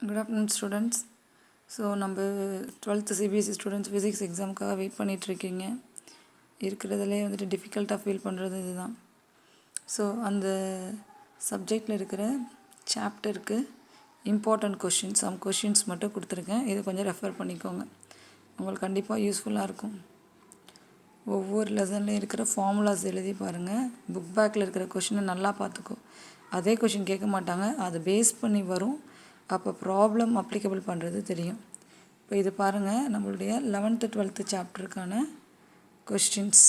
Good afternoon, students. So நம்ம 12th CBSE students physics எக்ஸாமுக்காக wait பண்ணிகிட்ருக்கீங்க. இருக்கிறதுலே வந்துட்டு டிஃபிகல்ட்டாக ஃபீல் பண்ணுறது இதுதான். ஸோ அந்த சப்ஜெக்டில் இருக்கிற சாப்டருக்கு இம்பார்ட்டண்ட் கொஷின்ஸ் கொஷின்ஸ் மட்டும் கொடுத்துருக்கேன். இதை கொஞ்சம் ரெஃபர் பண்ணிக்கோங்க, உங்களுக்கு கண்டிப்பாக யூஸ்ஃபுல்லாக இருக்கும். ஒவ்வொரு லெசன்லேயும் இருக்கிற ஃபார்முலாஸ் எழுதி பாருங்கள். புக் பேக்கில் இருக்கிற கொஷினை நல்லா பார்த்துக்கோ. அதே கொஷின் கேட்க மாட்டாங்க, அதை பேஸ் பண்ணி வரும். அப்போ ப்ராப்ளம் அப்ளிகபிள் பண்ணுறது தெரியும். இப்போ இது பாருங்கள், நம்மளுடைய 11th 12th சாப்டருக்கான questions.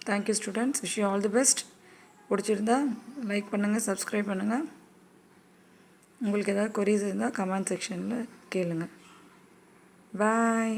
Thank you students, wish you all the best. பிடிச்சிருந்தா லைக் பண்ணுங்கள், சப்ஸ்கிரைப் பண்ணுங்கள். உங்களுக்கு ஏதாவது கொரீஸ் இருந்தால் கமெண்ட் செக்ஷனில் கேளுங்கள். பாய்.